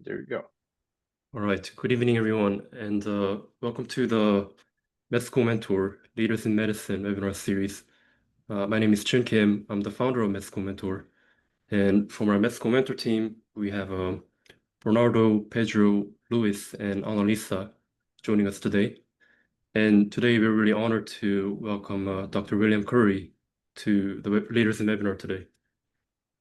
There you go. All right. Good evening, everyone, and welcome to the Med School Mentor Leaders in Medicine webinar series. My name is Chun Kim. I'm the founder of Med School Mentor. And from our Med School Mentor team, we have Bernardo, Pedro, Luis, and Annalisa joining us today. And today we're really honored to welcome Dr. William Curry to the Leaders in Webinar today.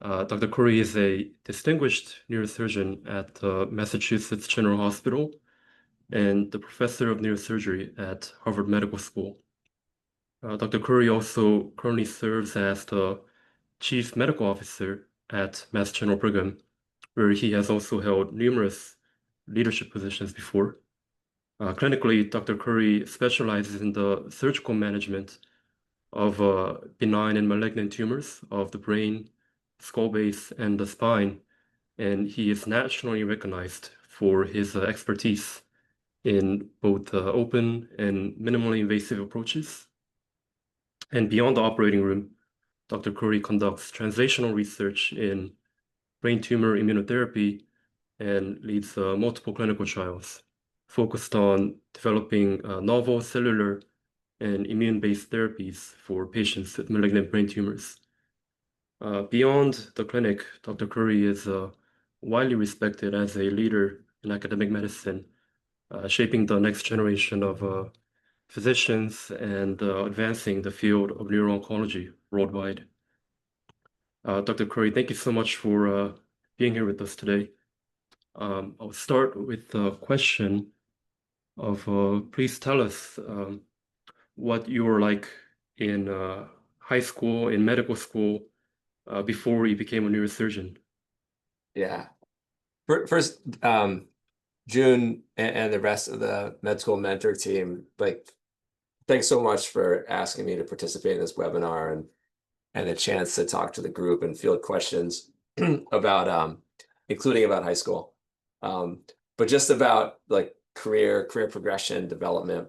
Dr. Curry is a distinguished neurosurgeon at Massachusetts General Hospital and the professor of neurosurgery at Harvard Medical School. Dr. Curry also currently serves as the chief medical officer at Mass General Brigham, where he has also held numerous leadership positions before. Clinically, Dr. Curry specializes in the surgical management of benign and malignant tumors of the brain, skull base, and the spine, and he is nationally recognized for his expertise in both open and minimally invasive approaches. And beyond the operating room, Dr. Curry conducts translational research in brain tumor immunotherapy and leads multiple clinical trials focused on developing novel cellular and immune-based therapies for patients with malignant brain tumors. Beyond the clinic, Dr. Curry is widely respected as a leader in academic medicine, shaping the next generation of physicians and advancing the field of neuro-oncology worldwide. Dr. Curry, thank you so much for being here with us today. I'll start with the question of please tell us what you were like in high school, in medical school, before you became a neurosurgeon. Yeah. First, June and the rest of the Med School Mentor team, thanks so much for asking me to participate in this webinar and the chance to talk to the group and field questions about including about high school, but just about career progression, development,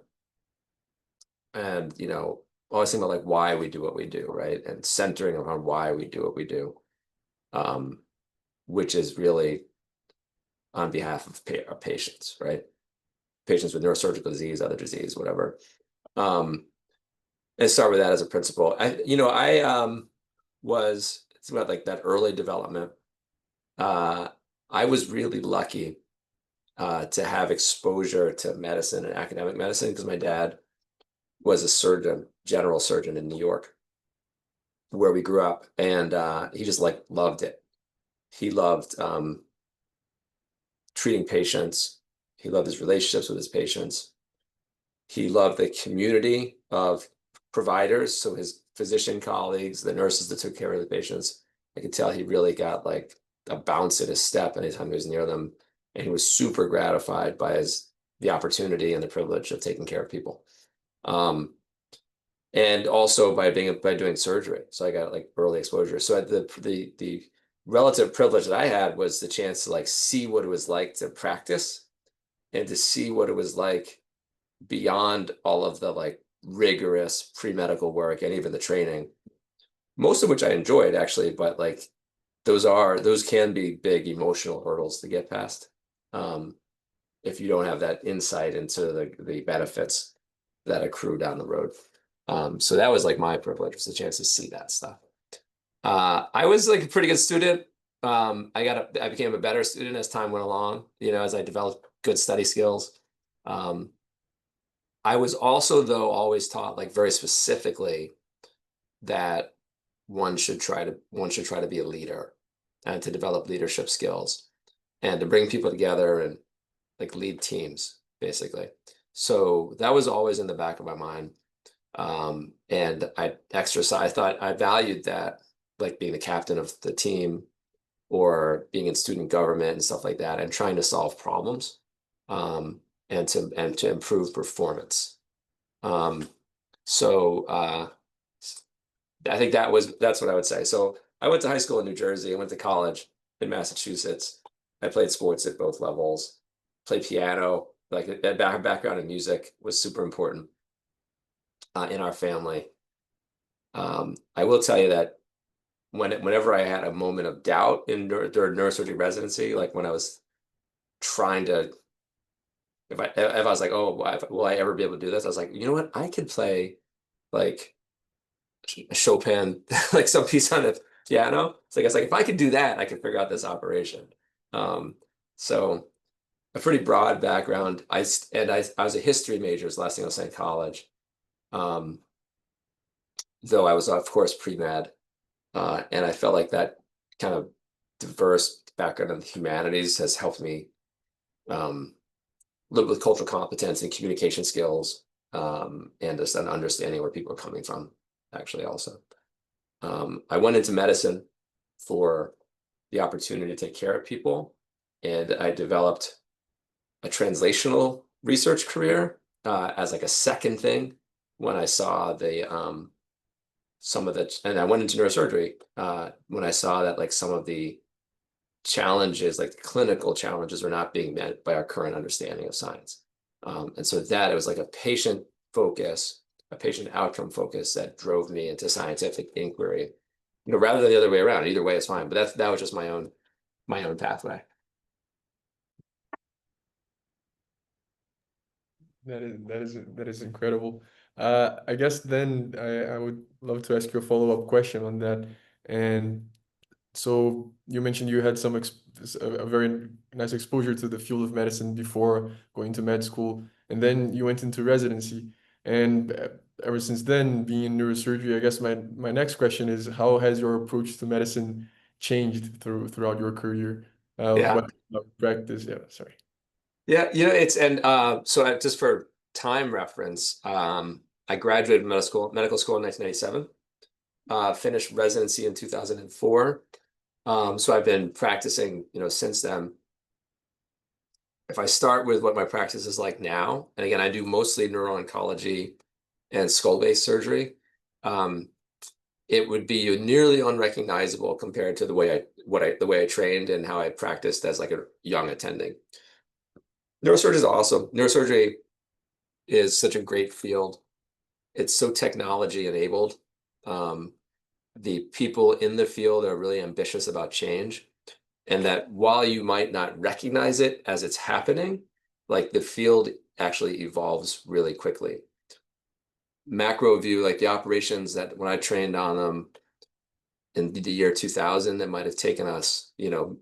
and always think about why we do what we do, right? And centering around why we do what we do, which is really on behalf of patients, right? Patients with neurosurgical disease, other disease, whatever. And start with that as a principle. It's about that early development. I was really lucky to have exposure to medicine and academic medicine because my dad was a surgeon, general surgeon in New York, where we grew up, and he just loved it. He loved treating patients. He loved his relationships with his patients. He loved the community of providers, so his physician colleagues, the nurses that took care of the patients. I could tell he really got a bounce in his step anytime he was near them, and he was super gratified by the opportunity and the privilege of taking care of people, and also by doing surgery. So I got early exposure. So the relative privilege that I had was the chance to see what it was like to practice and to see what it was like beyond all of the rigorous pre-medical work and even the training, most of which I enjoyed actually, but those can be big emotional hurdles to get past if you don't have that insight into the benefits that accrue down the road. So that was my privilege, was the chance to see that stuff. I was a pretty good student. I became a better student as time went along, as I developed good study skills. I was also, though, always taught very specifically that one should try to be a leader and to develop leadership skills and to bring people together and lead teams, basically. So that was always in the back of my mind. And I thought I valued that, being the captain of the team or being in student government and stuff like that, and trying to solve problems and to improve performance. So I think that's what I would say. So I went to high school in New Jersey. I went to college in Massachusetts. I played sports at both levels, played piano. That background in music was super important in our family. I will tell you that whenever I had a moment of doubt during neurosurgery residency, when I was trying to, if I was like, oh, will I ever be able to do this? I was like, you know what? I could play like Chopin, like some piece on the piano. So I guess like if I could do that, I could figure out this operation. So a pretty broad background. I was a history major, is the last thing I was saying, college. Though I was of course pre-med, and I felt like that kind of diverse background in the humanities has helped me live with cultural competence and communication skills, and just an understanding where people are coming from, actually, also. I went into medicine for the opportunity to take care of people, and I developed a translational research career as like a second thing when I saw the some of the, and I went into neurosurgery when I saw that like some of the challenges, like the clinical challenges, were not being met by our current understanding of science. And so that it was like a patient focus, a patient outcome focus that drove me into scientific inquiry, rather than the other way around. Either way is fine, but that was just my own pathway. That is incredible. I guess then I would love to ask you a follow-up question on that. And so you mentioned you had a very nice exposure to the field of medicine before going to med school, and then you went into residency. And ever since then, being in neurosurgery, I guess my next question is, how has your approach to medicine changed throughout your career? Yeah. What practice? Yeah, sorry. Yeah, so just for time reference, I graduated medical school in 1997, finished residency in 2004. So I've been practicing, since then. If I start with what my practice is like now, and again, I do mostly neuro-oncology and skull-based surgery, it would be nearly unrecognizable compared to the way I trained and how I practiced as like a young attending. Neurosurgery is awesome. Neurosurgery is such a great field. It's so technology enabled. The people in the field are really ambitious about change. And that while you might not recognize it as it's happening, like the field actually evolves really quickly. Macro view, like the operations that when I trained on them in the year 2000, that might have taken us,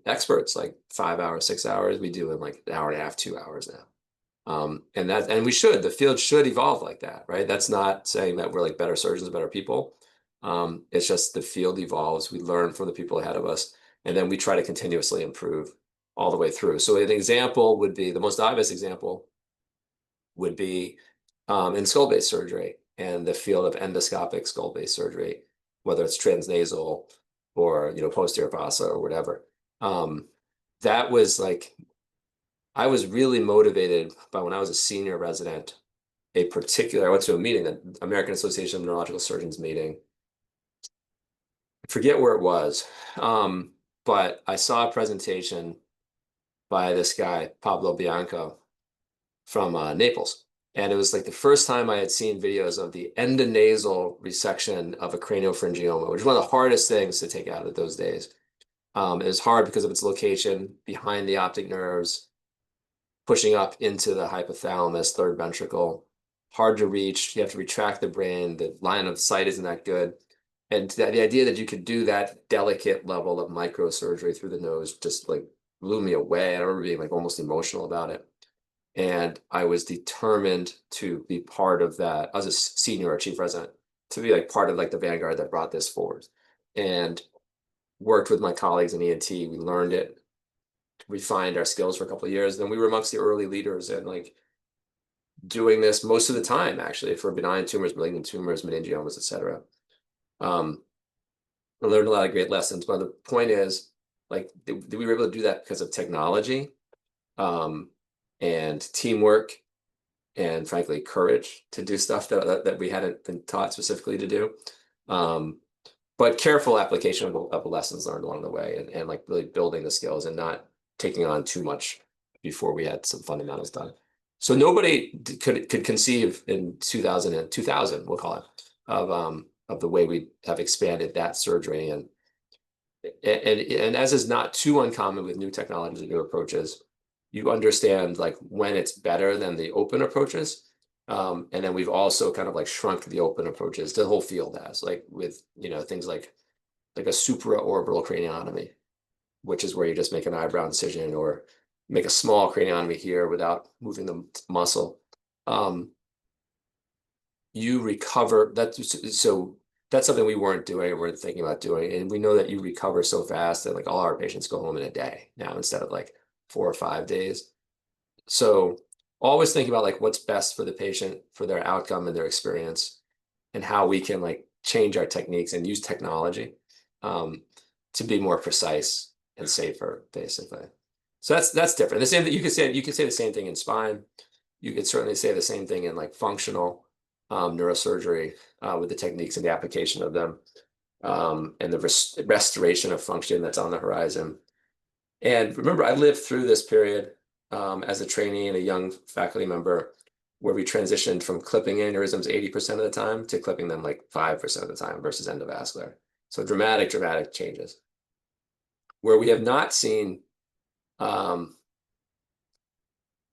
experts like 5 hours, 6 hours, we do in like an hour and a half, 2 hours now. And the field should evolve like that, right? That's not saying that we're like better surgeons, better people. It's just the field evolves. We learn from the people ahead of us, and then we try to continuously improve all the way through. So an example would be, the most obvious example would be in skull-based surgery and the field of endoscopic skull-based surgery, whether it's transnasal or posterior fossa or whatever. That was like, I was really motivated by when I was a senior resident, I went to a meeting, the American Association of Neurological Surgeons meeting. I forget where it was, but I saw a presentation by this guy, Pablo Bianco, from Naples. And it was like the first time I had seen videos of the endonasal resection of a craniopharyngioma, which is one of the hardest things to take out of those days. It was hard because of its location behind the optic nerves, pushing up into the hypothalamus, third ventricle, hard to reach. You have to retract the brain. The line of sight isn't that good. And the idea that you could do that delicate level of microsurgery through the nose just like blew me away. I remember being like almost emotional about it. And I was determined to be part of that. I was a senior or chief resident, to be like part of like the vanguard that brought this forward. And worked with my colleagues in ENT. We learned it, refined our skills for a couple of years. Then we were amongst the early leaders and like doing this most of the time, actually, for benign tumors, malignant tumors, meningiomas, et cetera. I learned a lot of great lessons, but the point is, like, we were able to do that because of technology, and teamwork, and frankly, courage to do stuff that we hadn't been taught specifically to do. But careful application of lessons learned along the way, and like really building the skills and not taking on too much before we had some fundamentals done. So nobody could conceive in 2000, we'll call it, of the way we have expanded that surgery, and as is not too uncommon with new technologies and new approaches, you understand like when it's better than the open approaches. And then we've also kind of like shrunk the open approaches. The whole field has, like with, you know, things like a supraorbital craniotomy, which is where you just make an eyebrow incision or make a small craniotomy here without moving the muscle. You recover that. So that's something we weren't doing or weren't thinking about doing. And we know that you recover so fast that like all our patients go home in a day now instead of like 4 or 5 days. So always thinking about like what's best for the patient, for their outcome and their experience, and how we can like change our techniques and use technology to be more precise and safer, basically. So that's different. The same that you could say the same thing in spine. You could certainly say the same thing in like functional neurosurgery with the techniques and the application of them, and the restoration of function that's on the horizon. And remember, I lived through this period as a trainee and a young faculty member where we transitioned from clipping aneurysms 80% of the time to clipping them like 5% of the time versus endovascular. So dramatic changes. Where we have not seen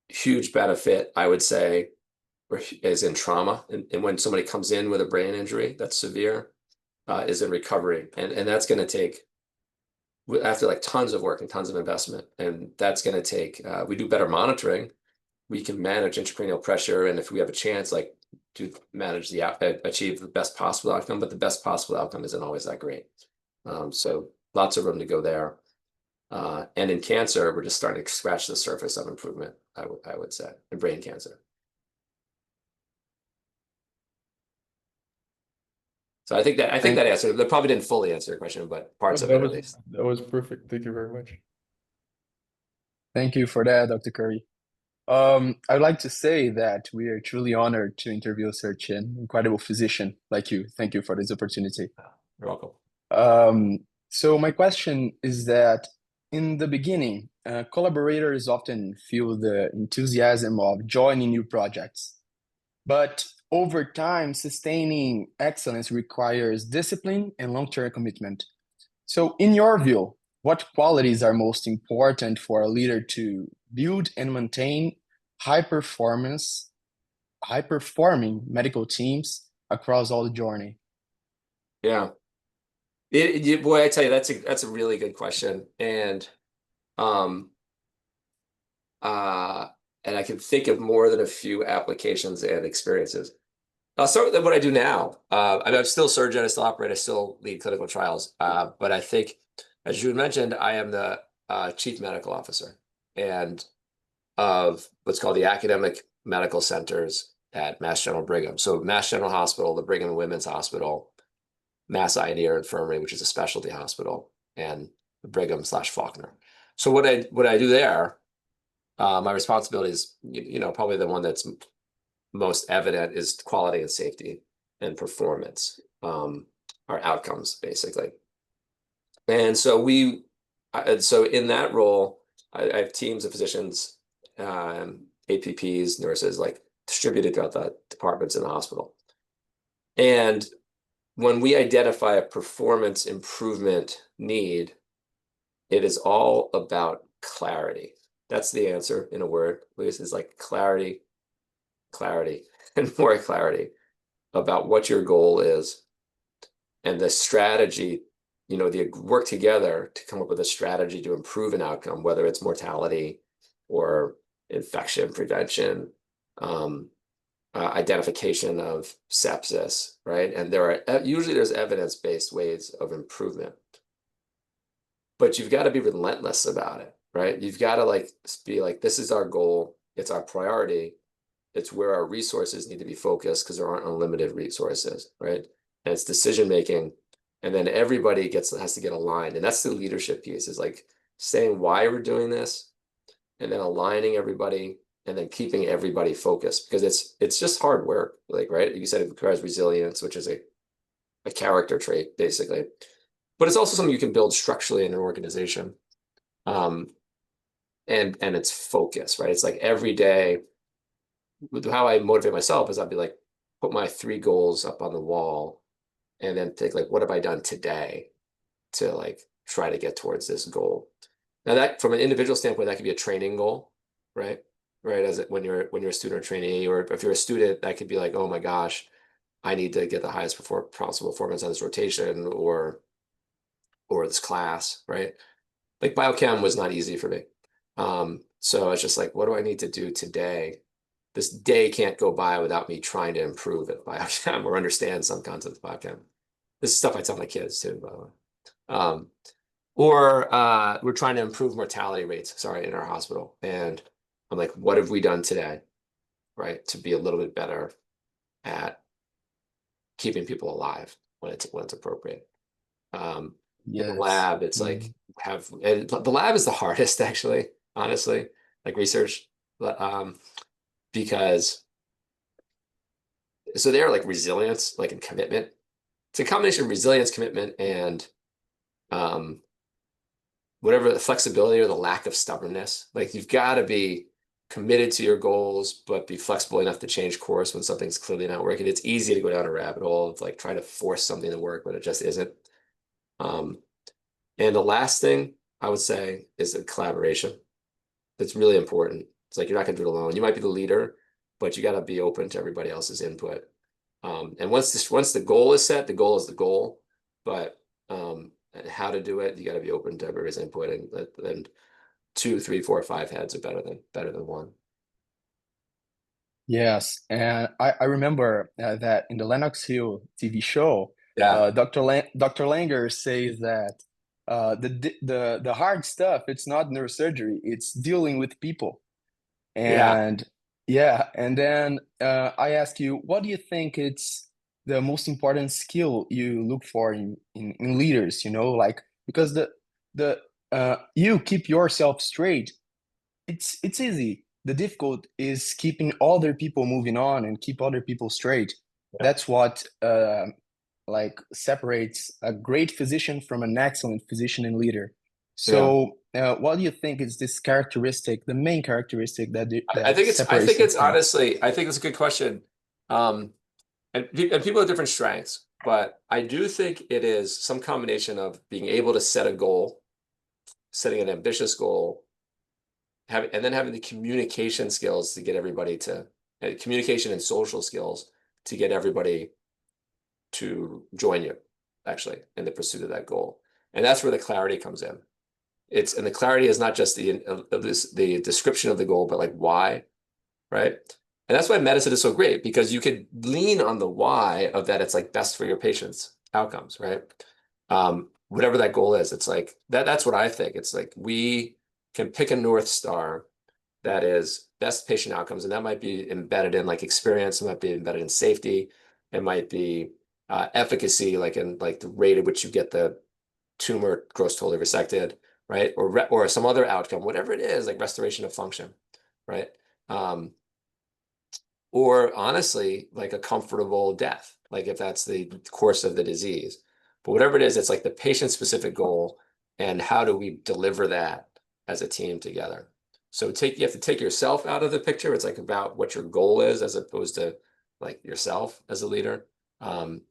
huge benefit, I would say, is in trauma. And when somebody comes in with a brain injury that's severe, is in recovery. And that's going to take, after like tons of work and tons of investment, and that's going to take, we do better monitoring. We can manage intracranial pressure, and if we have a chance, like to manage achieve the best possible outcome, but the best possible outcome isn't always that great. So lots of room to go there. And in cancer, we're just starting to scratch the surface of improvement, I would say, in brain cancer. So I think that answered. That probably didn't fully answer your question, but parts of it at least. That was perfect. Thank you very much. Thank you for that, Dr. Curry. I'd like to say that we are truly honored to interview such an incredible physician like you. Thank you for this opportunity. You're welcome. So my question is that in the beginning, collaborators often feel the enthusiasm of joining new projects, but over time, sustaining excellence requires discipline and long-term commitment. So in your view, what qualities are most important for a leader to build and maintain high-performing medical teams across all the journey? Yeah. Boy, I tell you, that's a really good question. And I can think of more than a few applications and experiences. I'll start with what I do now. I'm still a surgeon, I still operate, I still lead clinical trials. But I think, as you had mentioned, I am the chief medical officer and of what's called the academic medical centers at Mass General Brigham. So Mass General Hospital, the Brigham and Women's Hospital, Mass Eye and Ear Infirmary, which is a specialty hospital, and Brigham/Faulkner. So what I do there, my responsibility is, probably the one that's most evident is quality and safety and performance, our outcomes, basically. And so in that role, I have teams of physicians, APPs, nurses, like distributed throughout the departments in the hospital. And when we identify a performance improvement need, it is all about clarity. That's the answer in a word. This is like clarity, and more clarity about what your goal is and the strategy, the work together to come up with a strategy to improve an outcome, whether it's mortality or infection prevention, identification of sepsis, right? And usually there's evidence-based ways of improvement, but you've got to be relentless about it, right? You've got to be like, this is our goal. It's our priority. It's where our resources need to be focused because there aren't unlimited resources, right? And it's decision-making. And then everybody has to get aligned. And that's the leadership piece, is like saying why we're doing this and then aligning everybody and then keeping everybody focused, because it's just hard work, right? You said it requires resilience, which is a character trait, basically. But it's also something you can build structurally in an organization. And it's focus, right? It's like every day, how I motivate myself is I'd be like, put my 3 goals up on the wall and then think like, what have I done today to try to get towards this goal? Now that from an individual standpoint, that could be a training goal. right? Right, when you're a student or trainee, or if you're a student, that could be like, oh my gosh, I need to get the highest possible performance on this rotation or this class, right? Like biochem was not easy for me. So it's just like, what do I need to do today? This day can't go by without me trying to improve at biochem or understand some concepts of biochem. This is stuff I tell my kids too, by the way. Or we're trying to improve mortality rates, in our hospital. And I'm like, what have we done today, right, to be a little bit better at keeping people alive when it's appropriate. In the lab, it's like the lab is the hardest, actually, honestly, like research, because they're like resilience, like, and commitment. It's a combination of resilience, commitment, and whatever the flexibility or the lack of stubbornness. Like, you've got to be committed to your goals, but be flexible enough to change course when something's clearly not working. It's easy to go down a rabbit hole of like trying to force something to work, but it just isn't. And the last thing I would say is the collaboration. That's really important. It's like, you're not going to do it alone. You might be the leader, but you got to be open to everybody else's input. And once the goal is set, the goal is the goal. But how to do it, you got to be open to everybody's input. And 2, 3, 4, 5 heads are better than one. Yes, and I remember that in the Lenox Hill TV show, Yeah. Dr. Langer says that the hard stuff, it's not neurosurgery, it's dealing with people. And and then I ask you, what do you think it's the most important skill you look for in leaders, like, because you keep yourself straight, it's easy. The difficult is keeping other people moving on and keep other people straight. That's what like separates a great physician from an excellent physician and leader. So what do you think is this characteristic, the main characteristic that I think separates it's honestly, I think it's a good question. And people have different strengths, but I do think it is some combination of being able to set a goal, setting an ambitious goal, and then having the communication skills to get everybody to communication and social skills to get everybody to join you, actually, in the pursuit of that goal. And that's where the clarity comes in. And the clarity is not just the description of the goal, but like why, right? And that's why medicine is so great, because you could lean on the why of that. It's like best for your patient's outcomes, right? Whatever that goal is, it's like that's what I think. It's like we can pick a North Star that is best patient outcomes. And that might be embedded in like experience. It might be embedded in safety. It might be efficacy, like in like the rate at which you get the tumor gross totally resected, right? Or some other outcome, whatever it is, like restoration of function, right? Or honestly, like a comfortable death, like if that's the course of the disease. But whatever it is, it's like the patient-specific goal, and how do we deliver that as a team together? So you have to take yourself out of the picture. It's like about what your goal is, as opposed to like yourself as a leader, and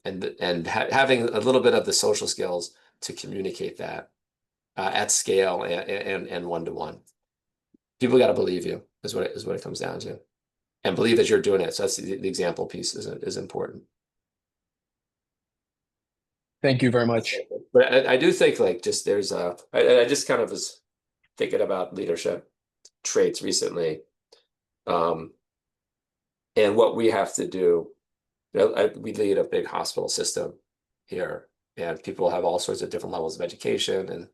having a little bit of the social skills to communicate that at scale and one-to-one. People got to believe you is what it comes down to, and believe that you're doing it. So that's the example piece is important. Thank you very much. But I do think like just there's I just kind of was thinking about leadership traits recently, and what we have to do. We lead a big hospital system here, and people have all sorts of different levels of education and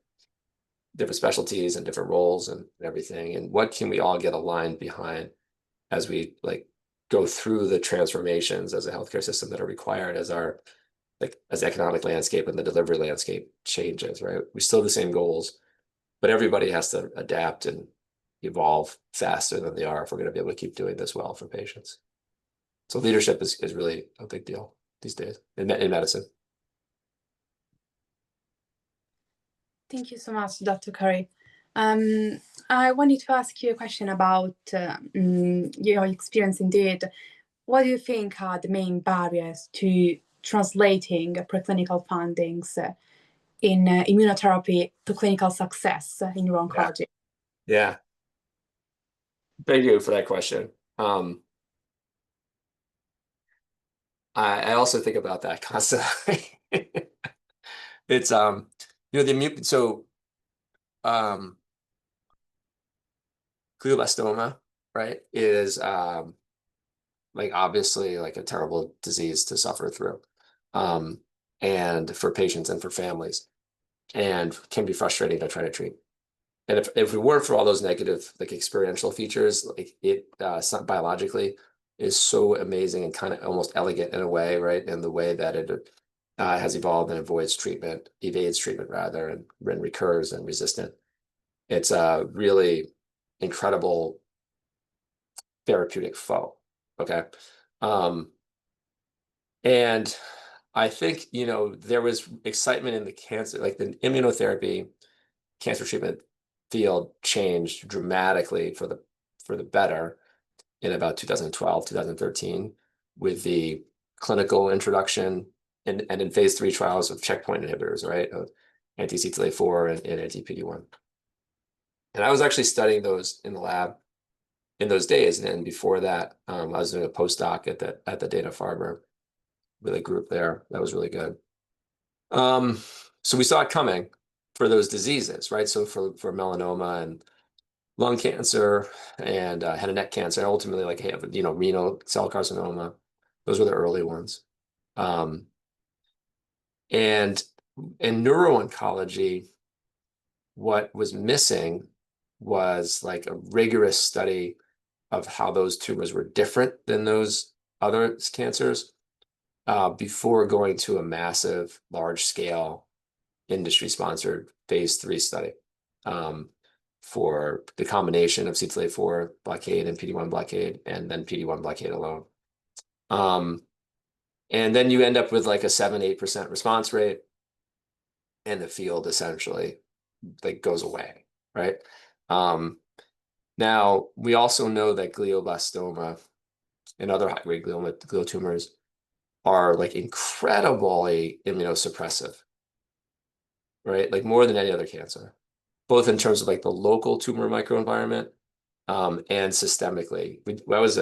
different specialties and different roles and everything. And what can we all get aligned behind as we like go through the transformations as a healthcare system that are required as our as the economic landscape and the delivery landscape changes, right? We still have the same goals, but everybody has to adapt and evolve faster than they are if we're going to be able to keep doing this well for patients. So leadership is really a big deal these days in medicine. Thank you so much, Dr. Curry. I wanted to ask you a question about your experience indeed. What do you think are the main barriers to translating preclinical findings in immunotherapy to clinical success in neuro-oncology? Yeah. Thank you for that question. I also think about that constantly. It's the immune, so glioblastoma, right, is like obviously like a terrible disease to suffer through, and for patients and for families, and can be frustrating to try to treat. And if it weren't for all those negative like experiential features, like it biologically is so amazing and kind of almost elegant in a way, right? And the way that it has evolved and evades treatment rather, and recurs and resistant. It's a really incredible therapeutic foe. Okay. And I think, there was excitement in the cancer, like the immunotherapy cancer treatment field changed dramatically for the better in about 2012, 2013, with the clinical introduction and in phase 3 trials of checkpoint inhibitors, right? Of anti-CTLA-4 and anti-PD-1. And I was actually studying those in the lab in those days. And before that, I was doing a postdoc at the Dana-Farber with a group there. That was really good. So we saw it coming for those diseases, right? So for melanoma and lung cancer and head and neck cancer, ultimately like renal cell carcinoma, those were the early ones. And in neuro-oncology, what was missing was like a rigorous study of how those tumors were different than those other cancers before going to a massive, large-scale, industry-sponsored phase 3 study for the combination of CTLA-4 blockade and PD-1 blockade, and then PD-1 blockade alone. And then you end up with like a 7-8% response rate, and the field essentially like goes away, right? Now, we also know that glioblastoma and other high-grade glial tumors are like incredibly immunosuppressive, right? Like more than any other cancer, both in terms of like the local tumor microenvironment and systemically. I was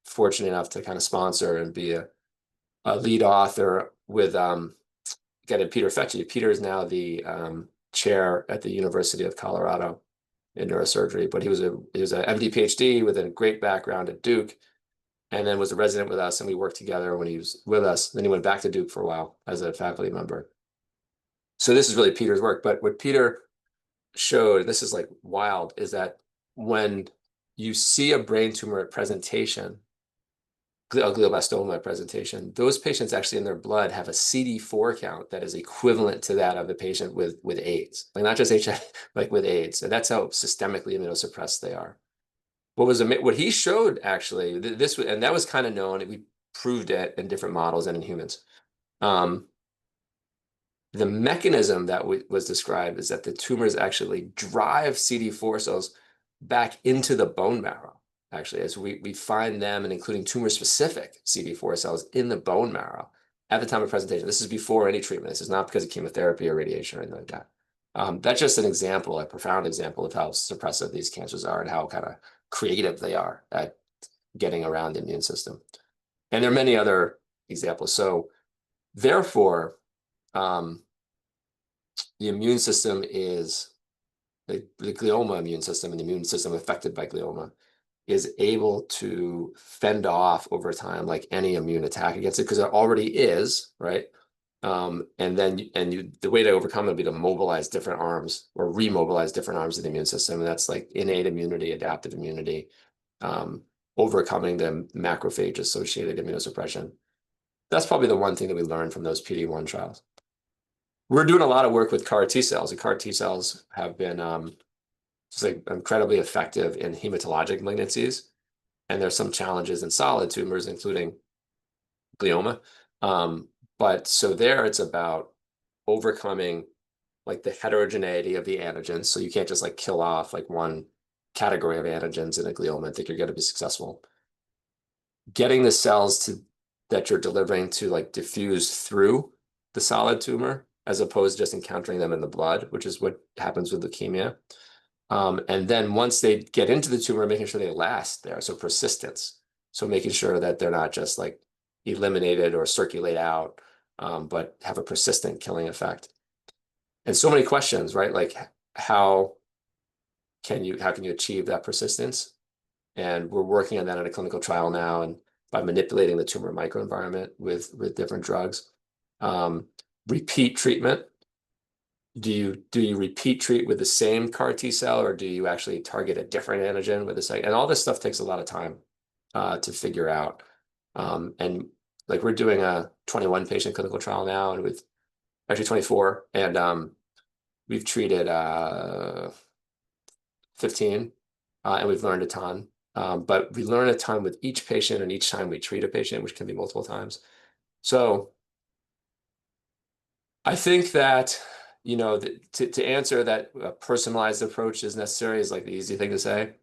fortunate enough to kind of sponsor and be a lead author with Peter Fecci. Peter is now the chair at the University of Colorado in neurosurgery, but he was an MD PhD with a great background at Duke, and then was a resident with us, and we worked together when he was with us. Then he went back to Duke for a while as a faculty member. So this is really Peter's work. But what Peter showed, this is like wild, is that when you see a brain tumor at presentation, a glioblastoma presentation, those patients actually in their blood have a CD4 count that is equivalent to that of the patient with AIDS, like not just HIV, like with AIDS. And that's how systemically immunosuppressed they are. What he showed actually, and that was kind of known, we proved it in different models and in humans. The mechanism that was described is that the tumors actually drive CD4 cells back into the bone marrow. Actually, as we find them, and including tumor-specific CD4 cells in the bone marrow at the time of presentation. This is before any treatment. This is not because of chemotherapy or radiation or anything like that. That's just an example, a profound example of how suppressive these cancers are and how kind of creative they are at getting around the immune system. And there are many other examples. So therefore, the immune system is the glioma immune system, and the immune system affected by glioma is able to fend off over time like any immune attack against it, because it already is, right? And then the way to overcome it would be to mobilize different arms or remobilize different arms of the immune system. And that's like innate immunity, adaptive immunity, overcoming the macrophage associated immunosuppression. That's probably the one thing that we learned from those PD-1 trials. We're doing a lot of work with CAR T cells, and CAR T cells have been just like incredibly effective in hematologic malignancies. And there's some challenges in solid tumors, including glioma. But so there it's about overcoming like the heterogeneity of the antigens. So you can't just like kill off like one category of antigens in a glioma and think you're going to be successful. Getting the cells that you're delivering to like diffuse through the solid tumor, as opposed to just encountering them in the blood, which is what happens with leukemia. And then once they get into the tumor, making sure they last there, so persistence. So making sure that they're not just like eliminated or circulate out, but have a persistent killing effect. And so many questions, right? Like how can you achieve that persistence? And we're working on that in a clinical trial now, and by manipulating the tumor microenvironment with different drugs. Repeat treatment. Do you repeat treat with the same CAR T cell, or do you actually target a different antigen with the site? And all this stuff takes a lot of time to figure out. And like we're doing a 21 patient clinical trial now, and with actually 24, and we've treated 15, and we've learned a ton. But we learn a ton with each patient and each time we treat a patient, which can be multiple times. So I think that, you know, to answer that a personalized approach is necessary is like the easy thing to say,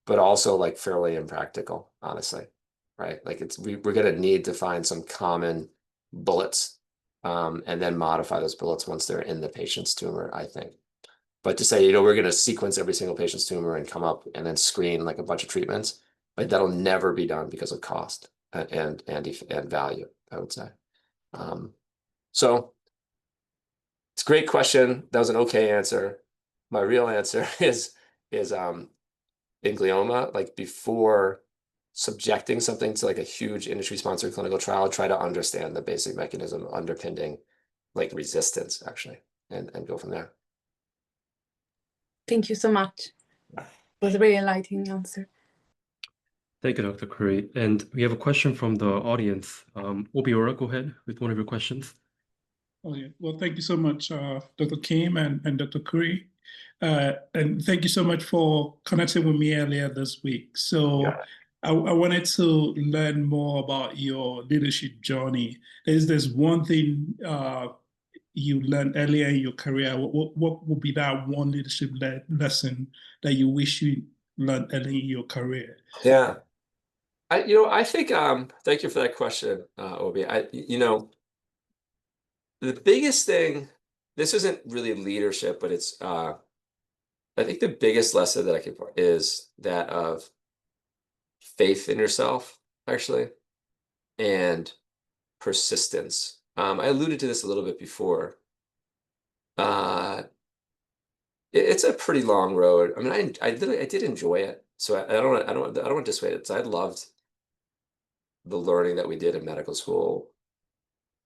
but also like fairly impractical, honestly, right? Like we're going to need to find some common bullets, and then modify those bullets once they're in the patient's tumor, I think. But to say, you know, we're going to sequence every single patient's tumor and come up and then screen like a bunch of treatments, like that'll never be done because of cost and value, I would say. So it's a great question. That was an okay answer. My real answer is in glioma, like before subjecting something to like a huge industry-sponsored clinical trial, try to understand the basic mechanism underpinning like resistance, actually, and go from there. Thank you so much. It was a very enlightening answer. Thank you, Dr. Curry. And we have a question from the audience. Obiora, go ahead with one of your questions. Oh, yeah. Well, thank you so much, Dr. Kim and Dr. Curry. And thank you so much for connecting with me earlier this week. So Yeah. I wanted to learn more about your leadership journey. There's one thing you learned earlier in your career. What would be that one leadership lesson that you wish you learned early in your career? Yeah. I think, thank you for that question, Obi. The biggest thing, this isn't really leadership, but it's, I think the biggest lesson that I can put is that of faith in yourself, actually, and persistence. I alluded to this a little bit before. It's a pretty long road. I mean, I did enjoy it. So I don't want to dissuade it. So I loved the learning that we did in medical school.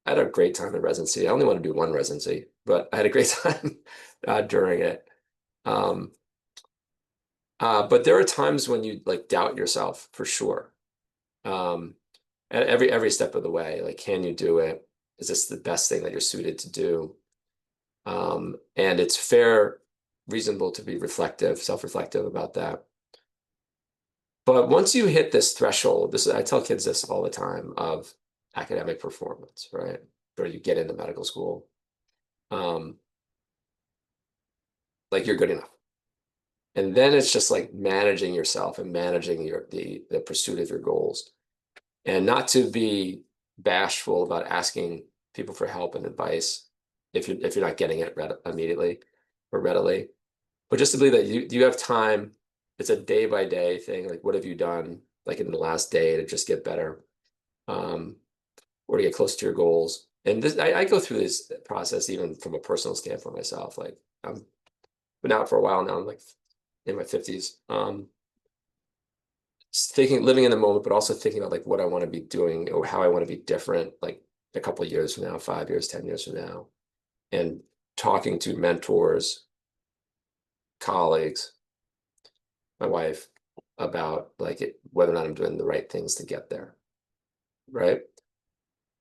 I had a great time in residency. I only want to do one residency, but I had a great time during it. But there are times when you like doubt yourself for sure. At every step of the way, like, can you do it? Is this the best thing that you're suited to do? And it's reasonable to be self-reflective about that. But once you hit this threshold, I tell kids this all the time, of academic performance, right? Where you get into medical school, like you're good enough. And then it's just like managing yourself and managing the pursuit of your goals, and not to be bashful about asking people for help and advice if you're not getting it immediately or readily, but just to believe that you have time. It's a day-by-day thing. Like, what have you done like in the last day to just get better, or to get close to your goals? And this, I go through this process even from a personal standpoint myself. Like, I've been out for a while now. I'm like in my 50s. Living in the moment, but also thinking about like what I want to be doing or how I want to be different, like a couple of years from now, 5 years, 10 years from now, and talking to mentors, colleagues, my wife, about like whether or not I'm doing the right things to get there, right?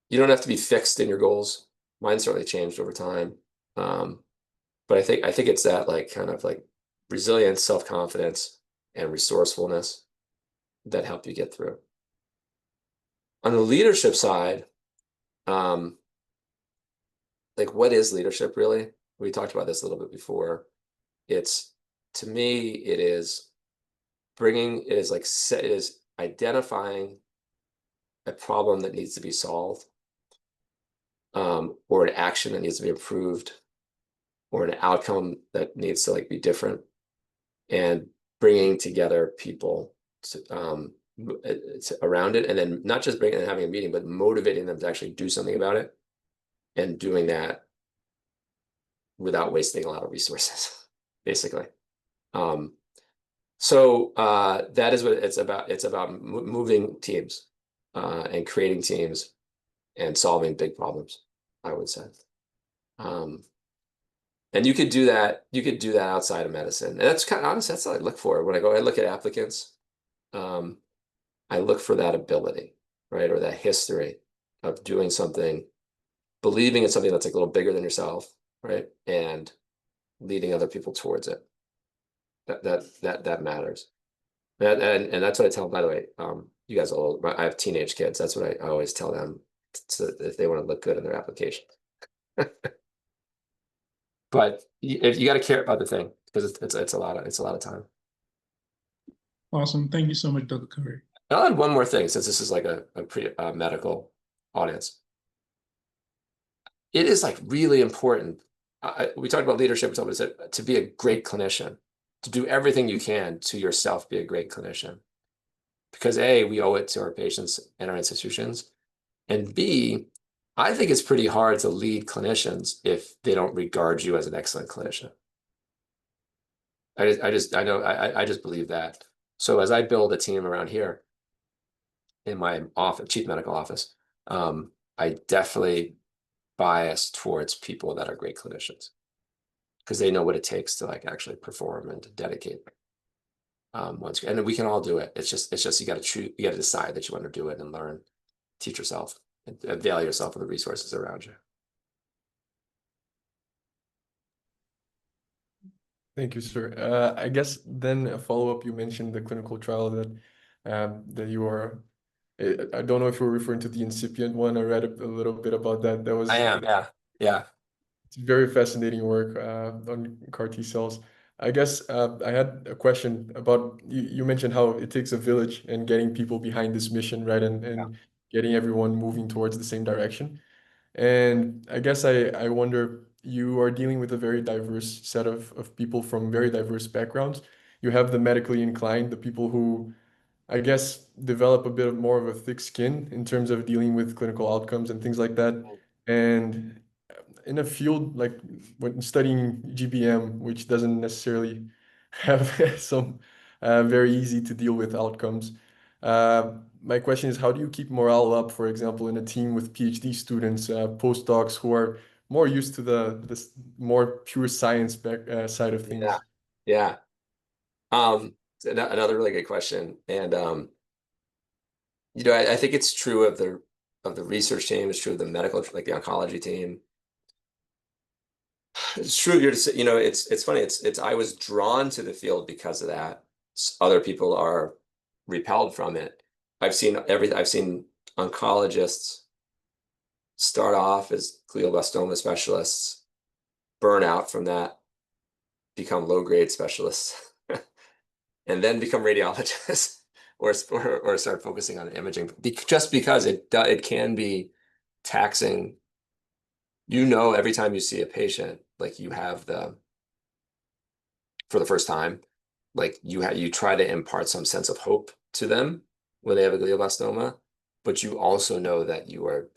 You don't have to be fixed in your goals. Mine certainly changed over time. But I think it's that like kind of like resilience, self-confidence, and resourcefulness that help you get through. On the leadership side, like, what is leadership really? We talked about this a little bit before. To me, it is identifying a problem that needs to be solved, or an action that needs to be improved, or an outcome that needs to like be different, and bringing together people around it, and then not just bringing and having a meeting, but motivating them to actually do something about it, and doing that without wasting a lot of resources, basically. So that is what it's about. It's about moving teams and creating teams and solving big problems, I would say. And you could do that. You could do that outside of medicine, and that's kind of honestly, that's what I look for when I look at applicants. I look for that ability, right, or that history of doing something, believing in something that's like a little bigger than yourself, right, and leading other people towards it. That matters. And that's what I tell them, by the way. You guys are old. I have teenage kids. That's what I always tell them, if they want to look good in their application. But if you got to care about the thing, because it's a lot of time. Awesome. Thank you so much, Dr. Curry. I'll add one more thing, since this is like a medical audience. It is like really important. We talked about leadership. We talked about to be a great clinician, to do everything you can to yourself be a great clinician. Because A, we owe it to our patients and our institutions. And B, I think it's pretty hard to lead clinicians if they don't regard you as an excellent clinician. I just believe that. So as I build a team around here in my office, chief medical office, I definitely bias towards people that are great clinicians, because they know what it takes to like actually perform and to dedicate. And we can all do it. It's just you got to choose. You got to decide that you want to do it and learn, teach yourself, and avail yourself of the resources around you. Thank you, sir. I guess then a follow-up, you mentioned the clinical trial that you are, I don't know if you were referring to the incipient one. I read a little bit about that. That was, I am, yeah. it's very fascinating work on CAR T cells. I guess I had a question about, you mentioned how it takes a village and getting people behind this mission, right? And getting everyone moving towards the same direction. And I guess I wonder, you are dealing with a very diverse set of people from very diverse backgrounds. You have the medically inclined, the people who, I guess, develop a bit more of a thick skin in terms of dealing with clinical outcomes and things like that. And in a field like when studying GBM, which doesn't necessarily have some very easy to deal with outcomes. My question is, how do you keep morale up, for example, in a team with PhD students, postdocs who are more used to this more pure science side of things? Yeah. Another really good question. And I think it's true of the research team. It's true of the medical, like the oncology team. It's true. It's funny. I was drawn to the field because of that. Other people are repelled from it. I've seen oncologists start off as glioblastoma specialists, burn out from that, become low-grade specialists, and then become radiologists, or start focusing on imaging, just because it can be taxing. Every time you see a patient, like you have for the first time, like you try to impart some sense of hope to them when they have a glioblastoma, but you also know that you are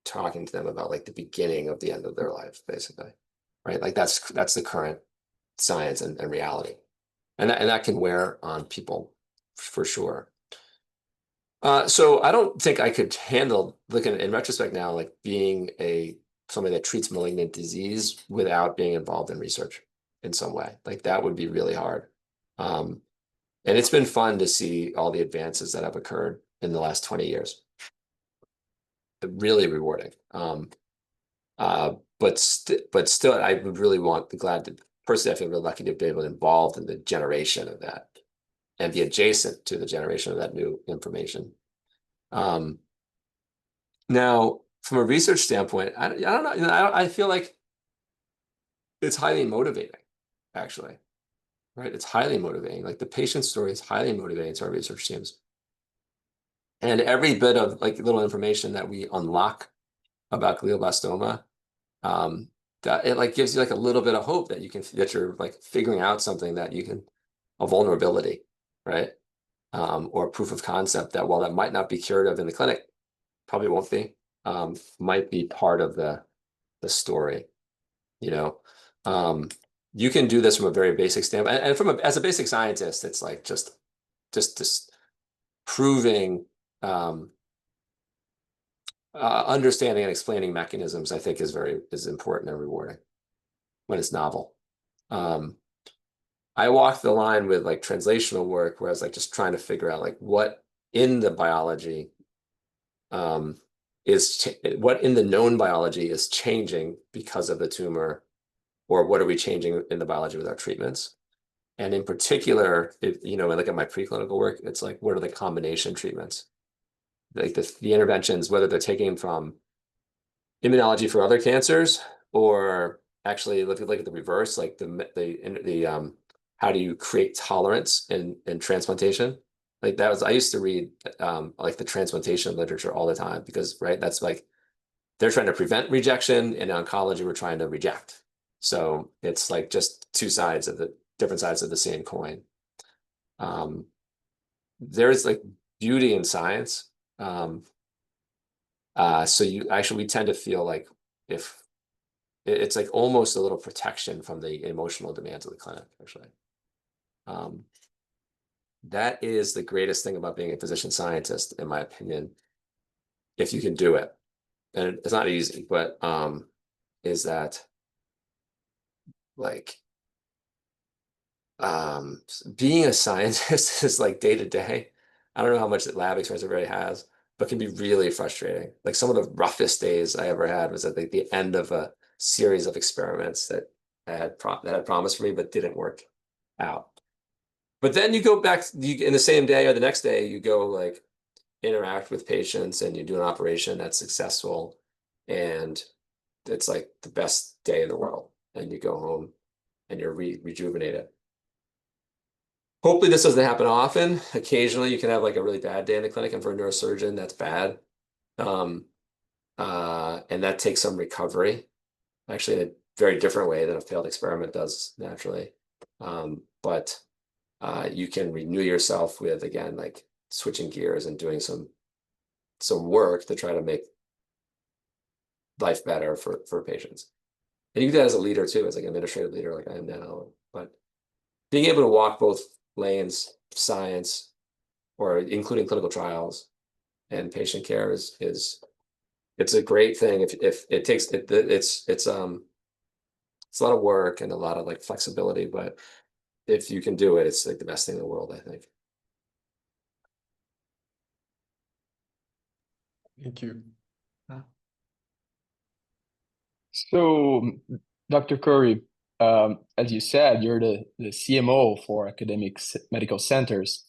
talking to them about like the beginning of the end of their life, basically, right? Like that's the current science and reality, and that can wear on people for sure. So I don't think I could handle, looking in retrospect now, like being somebody that treats malignant disease without being involved in research in some way. Like that would be really hard. And it's been fun to see all the advances that have occurred in the last 20 years. Really rewarding. But still, I would really personally, I feel really lucky to be able to be involved in the generation of that and be adjacent to the generation of that new information. Now, from a research standpoint, I don't know. I feel like it's highly motivating, actually. Right? It's highly motivating. Like the patient story is highly motivating to our research teams. And every bit of like little information that we unlock about glioblastoma, that it like gives you like a little bit of hope that you're like figuring out something that you can a vulnerability, right? Or proof of concept that while that might not be curative in the clinic, probably won't be, might be part of the story, you know. You can do this from a very basic standpoint, and from as a basic scientist, it's like just proving, understanding and explaining mechanisms, I think is important and rewarding when it's novel. I walked the line with like translational work where I was like just trying to figure out like what in the biology what in the known biology is changing because of the tumor, or what are we changing in the biology with our treatments? And in particular, if you know, I look at my preclinical work, it's like, what are the combination treatments? Like the interventions, whether they're taken from immunology for other cancers, or actually look at the reverse, like the how do you create tolerance in transplantation? Like that was, I used to read like the transplantation literature all the time, because right, that's like they're trying to prevent rejection, and in oncology we're trying to reject. So it's like just different sides of the same coin. There's like beauty in science. So we tend to feel like if it's like almost a little protection from the emotional demands of the clinic, actually. That is the greatest thing about being a physician scientist, in my opinion, if you can do it. And it's not easy, but is that like being a scientist is like day to day. I don't know how much lab experience everybody has, but can be really frustrating. Like some of the roughest days I ever had was at the end of a series of experiments that had promised for me but didn't work out. But then you go back in the same day or the next day, you go like interact with patients and you do an operation that's successful, and it's like the best day in the world. And you go home and you're rejuvenated. Hopefully this doesn't happen often. Occasionally you can have like a really bad day in the clinic, and for a neurosurgeon, that's bad. And that takes some recovery, actually in a very different way than a failed experiment does naturally. But you can renew yourself with, again, like switching gears and doing some work to try to make life better for patients. And you can do that as a leader too, as like an administrative leader like I am now. But being able to walk both lanes, science, or including clinical trials and patient care it's a great thing. If it takes it's a lot of work and a lot of like flexibility, but if you can do it, it's like the best thing in the world, I think. Thank you. So, Dr. Curry, as you said, you're the CMO for academic medical centers.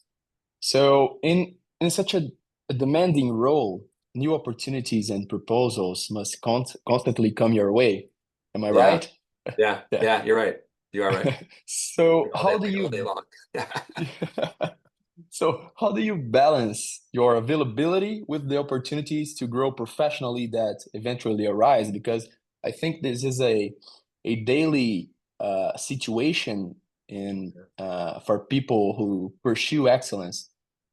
So, in such a demanding role, new opportunities and proposals must constantly come your way. Am I right? Yeah, you're right. You are right. So, how do you So how do you balance your availability with the opportunities to grow professionally that eventually arise? Because I think this is a daily situation for people who pursue excellence.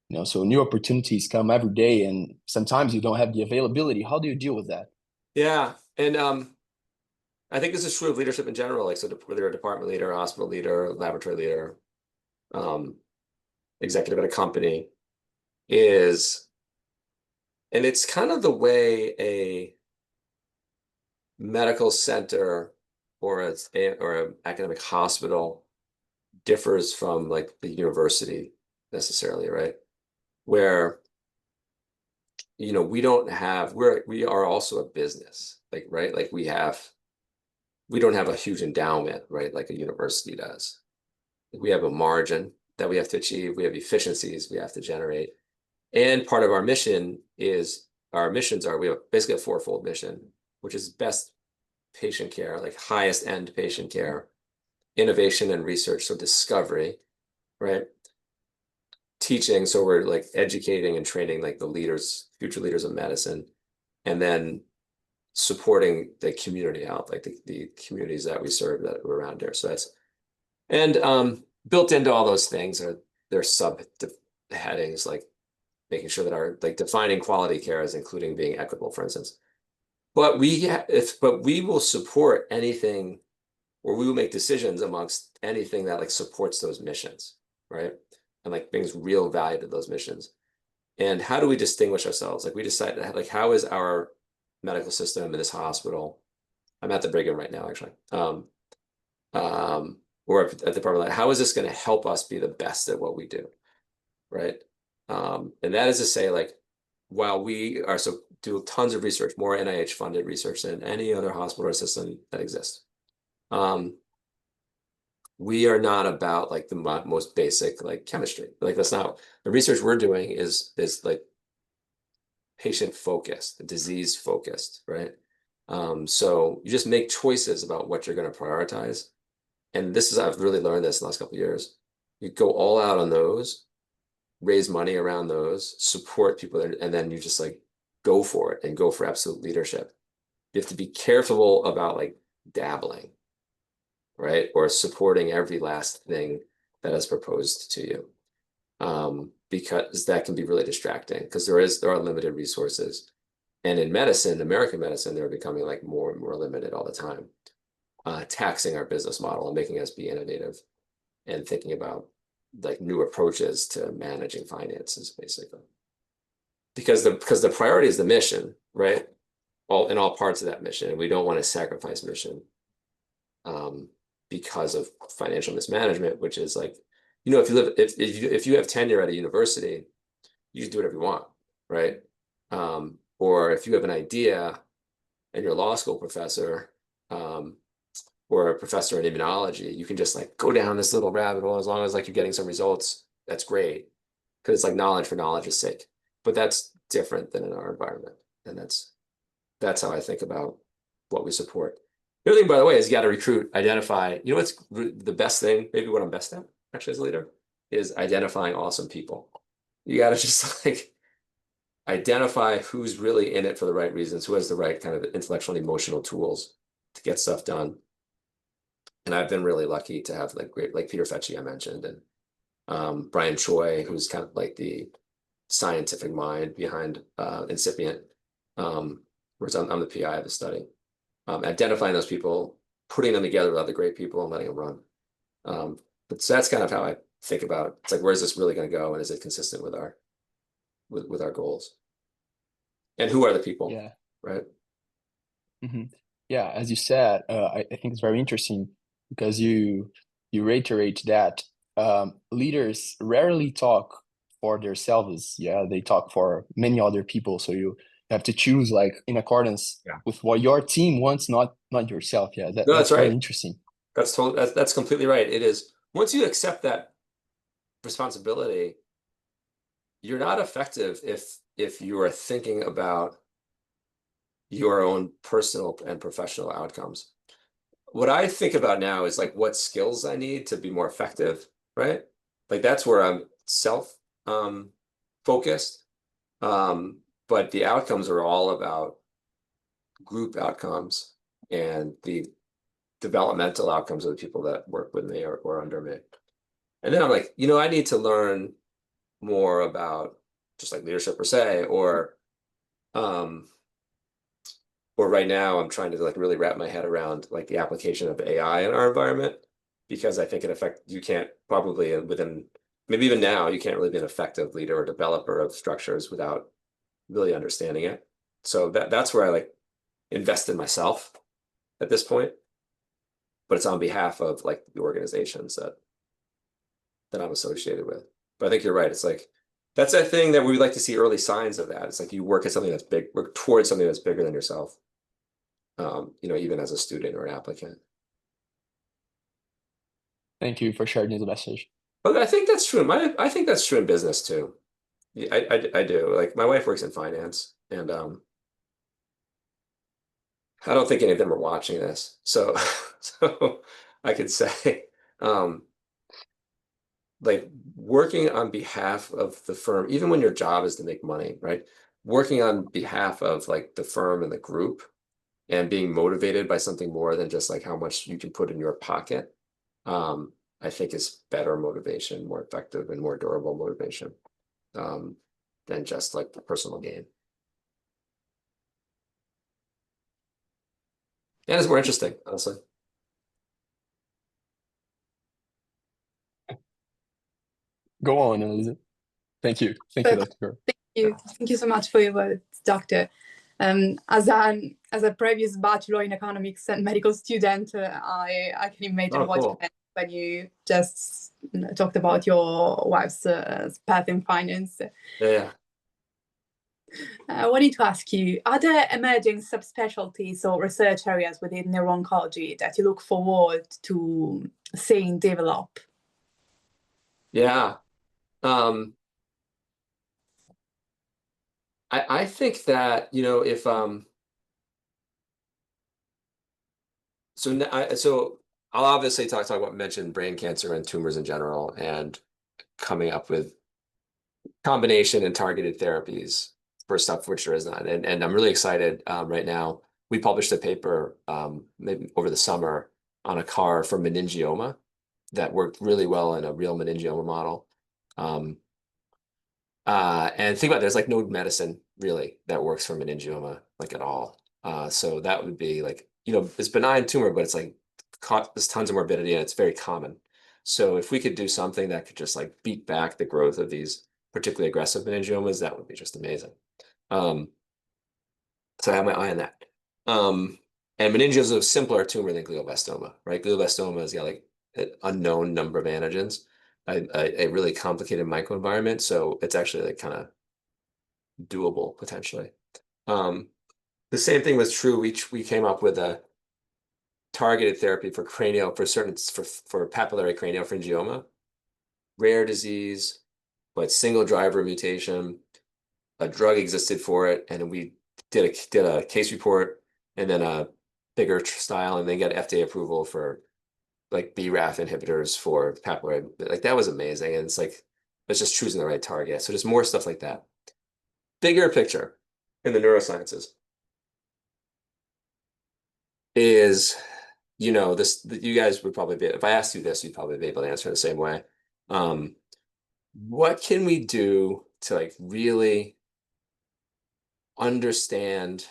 You know, so new opportunities come every day, and sometimes you don't have the availability. How do you deal with that? Yeah, and I think this is true of leadership in general. Like, so whether you're a department leader, hospital leader, laboratory leader, executive at a company, and it's kind of the way a medical center or an academic hospital differs from like the university necessarily, right? Where, you know, we are also a business, like, right? Like we don't have a huge endowment, right? Like a university does. We have a margin that we have to achieve. We have efficiencies we have to generate. And part of our mission is, we have basically a fourfold mission, which is best patient care, like highest end patient care, innovation and research, so discovery, right? Teaching, so we're like educating and training like the leaders, future leaders of medicine, and then supporting the community out, like the communities that we serve that are around here. So that's, and built into all those things are their sub headings, like making sure that our like defining quality care as including being equitable, for instance. But we will support anything, or we will make decisions amongst anything that like supports those missions, right? And like brings real value to those missions. And how do we distinguish ourselves? Like we decide like how is our medical system in this hospital? I'm at the Brigham right now, actually. Or at the Department, how is this going to help us be the best at what we do, right? And that is to say, like, while we are do tons of research, more NIH funded research than any other hospital or system that exists. We are not about like the most basic like chemistry. Like that's not the research we're doing is like patient focused, disease focused, right? So you just make choices about what you're going to prioritize. And this is, I've really learned this in the last couple of years. You go all out on those, raise money around those, support people, and then you just like go for it and go for absolute leadership. You have to be careful about like dabbling, right? Or supporting every last thing that is proposed to you. Because that can be really distracting because there are limited resources. And in medicine, American medicine, they're becoming like more and more limited all the time, taxing our business model and making us be innovative and thinking about like new approaches to managing finances, basically. Because the priority is the mission, right? In all parts of that mission, and we don't want to sacrifice mission because of financial mismanagement, which is like, you know, if you have tenure at a university, you can do whatever you want, right? Or if you have an idea and you're a law school professor or a professor in immunology, you can just like go down this little rabbit hole as long as like you're getting some results. That's great because it's like knowledge for knowledge's sake. But that's different than in our environment, and that's how I think about what we support. The other thing, by the way, is you got to recruit, identify. You know what's the best thing? Maybe what I'm best at actually as a leader is identifying awesome people. You got to just like identify who's really in it for the right reasons, who has the right kind of intellectual and emotional tools to get stuff done. And I've been really lucky to have like great, like Peter Fecci I mentioned, and Brian Choi, who's kind of like the scientific mind behind incipient, whereas I'm the PI of the study. Identifying those people, putting them together with other great people and letting them run. But so that's kind of how I think about it. It's like, where's this really going to go? And is it consistent with our goals? And who are the people? Yeah. Right. Mm-hmm. Yeah, as you said, I think it's very interesting because you reiterate that leaders rarely talk for themselves. Yeah, they talk for many other people. So you have to choose like in accordance with what your team wants, not yourself. Yeah, that's right. very interesting. That's completely right. It is. Once you accept that responsibility, you're not effective if you are thinking about your own personal and professional outcomes. What I think about now is like what skills I need to be more effective, right? Like that's where I'm self focused. But the outcomes are all about group outcomes and the developmental outcomes of the people that work with me or under me. And then I'm like, you know, I need to learn more about just like leadership per se, or right now I'm trying to like really wrap my head around like the application of AI in our environment, because I think you can't probably maybe even now, you can't really be an effective leader or developer of structures without really understanding it. So that's where I like invest in myself at this point, but it's on behalf of like the organizations that I'm associated with. But I think you're right. It's like, that's a thing that we would like to see early signs of that. It's like you work at something that's big, work towards something that's bigger than yourself. You know, even as a student or an applicant. Thank you for sharing the message. But I think that's true. I think that's true in business too. Yeah, I do. Like my wife works in finance, and I don't think any of them are watching this. So I could say, like working on behalf of the firm, even when your job is to make money, right? Working on behalf of like the firm and the group and being motivated by something more than just like how much you can put in your pocket. I I think is better motivation, more effective and more durable motivation than just like the personal gain. And it's more interesting, honestly. Go on, Elisa. Thank you. Thank you, Dr. Thank you so much for your words, Doctor. As a previous bachelor in economics and medical student, I can imagine what you meant when you just talked about your wife's path in finance. Yeah. I wanted to ask you, are there emerging subspecialties or research areas within neuro-oncology that you look forward to seeing develop? Yeah. I think that, you know, if so I'll obviously mention brain cancer and tumors in general, and coming up with combination and targeted therapies for stuff which there is not. And I'm really excited right now. We published a paper maybe over the summer on a CAR for meningioma that worked really well in a real meningioma model. And think about it, there's like no medicine really that works for meningioma like at all. So that would be like, you know, it's benign tumor, but it's like there's tons of morbidity and it's very common. So if we could do something that could just like beat back the growth of these particularly aggressive meningiomas, that would be just amazing. So I have my eye on that. And meningioma is a simpler tumor than glioblastoma, right? Glioblastoma has got like an unknown number of antigens, a really complicated microenvironment. So it's actually like kind of doable potentially. The same thing was true. We came up with a targeted therapy for for papillary craniopharyngioma, rare disease, but single driver mutation. A drug existed for it, and we did a case report and then a bigger style, and then got FDA approval for like BRAF inhibitors for papillary. Like that was amazing, and it's like it's just choosing the right target. So there's more stuff like that. Bigger picture in the neurosciences is, you know, this, you guys would probably be, if I asked you this, you'd probably be able to answer the same way. What can we do to like really understand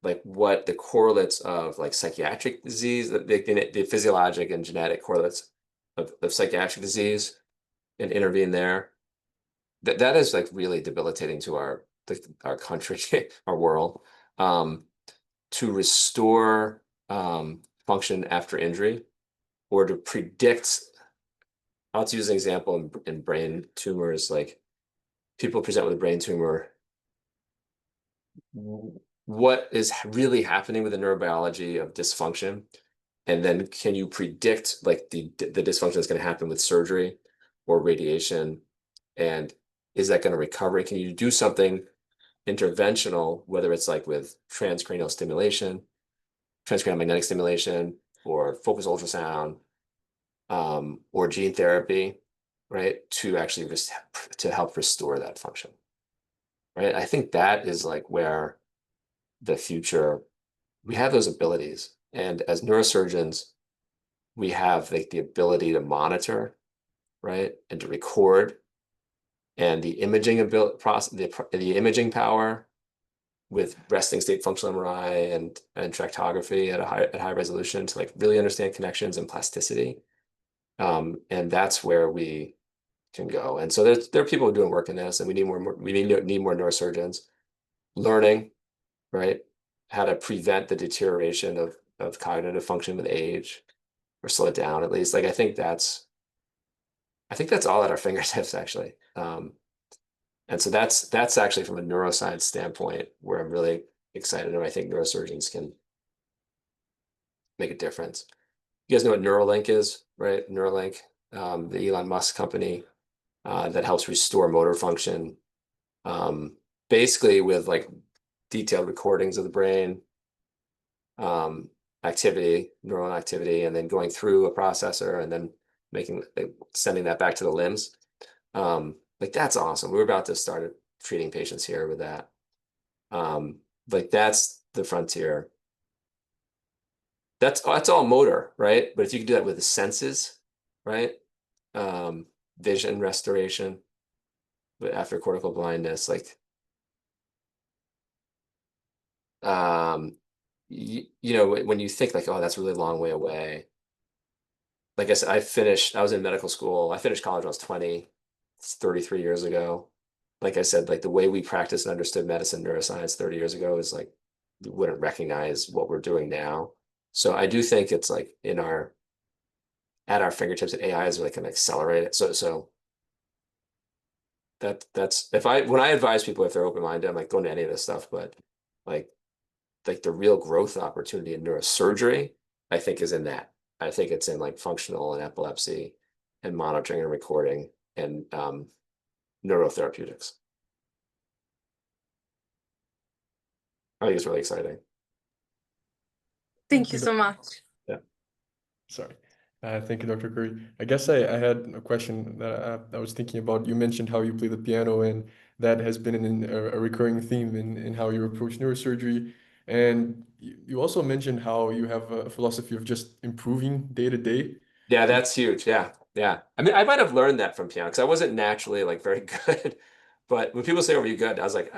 like what the correlates of like psychiatric disease, the physiologic and genetic correlates of psychiatric disease, and intervene there? That is like really debilitating to our country, our world. To restore function after injury, or to predict. I'll use an example in brain tumors. Like people present with a brain tumor, what is really happening with the neurobiology of dysfunction, and then can you predict like the dysfunction that's going to happen with surgery or radiation, and is that going to recover? Can you do something interventional, whether it's like with transcranial stimulation, transcranial magnetic stimulation, or focused ultrasound, or gene therapy, right? To actually to help restore that function, right? I think that is like where the future, we have those abilities. And as neurosurgeons, we have like the ability to monitor, right? And to record, and the imaging the imaging power with resting state functional MRI and tractography at high resolution to like really understand connections and plasticity. And that's where we can go. And so there are people doing work in this, and we need more neurosurgeons learning, right? How to prevent the deterioration of cognitive function with age, or slow it down at least. Like I think that's all at our fingertips actually. And so that's actually from a neuroscience standpoint where I'm really excited, and I think neurosurgeons can make a difference. You guys know what Neuralink is, right? Neuralink, the Elon Musk company that helps restore motor function, basically with like detailed recordings of the brain activity, neural activity, and then going through a processor and then sending that back to the limbs. Like that's awesome. We're about to start treating patients here with that. Like that's the frontier. That's all motor, right? But if you can do that with the senses, right? Vision restoration, but after cortical blindness, like, you know, when you think like, oh, that's a really long way away. Like I said, I was in medical school. I finished college when I was 20, it's 33 years ago. Like I said, like the way we practiced and understood medicine, neuroscience 30 years ago is like, you wouldn't recognize what we're doing now. So I do think it's like at our fingertips, that AI is really going to accelerate it. So that's when I advise people, if they're open-minded, I'm like, going to any of this stuff, but like the real growth opportunity in neurosurgery, I think is in that. I think it's in like functional and epilepsy and monitoring and recording and neurotherapeutics. I think it's really exciting. Thank you so much. Yeah. Sorry. Thank you, Dr. Curry. I guess I had a question that I was thinking about. You mentioned how you play the piano, and that has been a recurring theme in how you approach neurosurgery. And you also mentioned how you have a philosophy of just improving day to day. Yeah, that's huge. Yeah. Yeah. I mean, I might have learned that from piano because I wasn't naturally like very good. But when people say, "Oh, are you good?" I was like,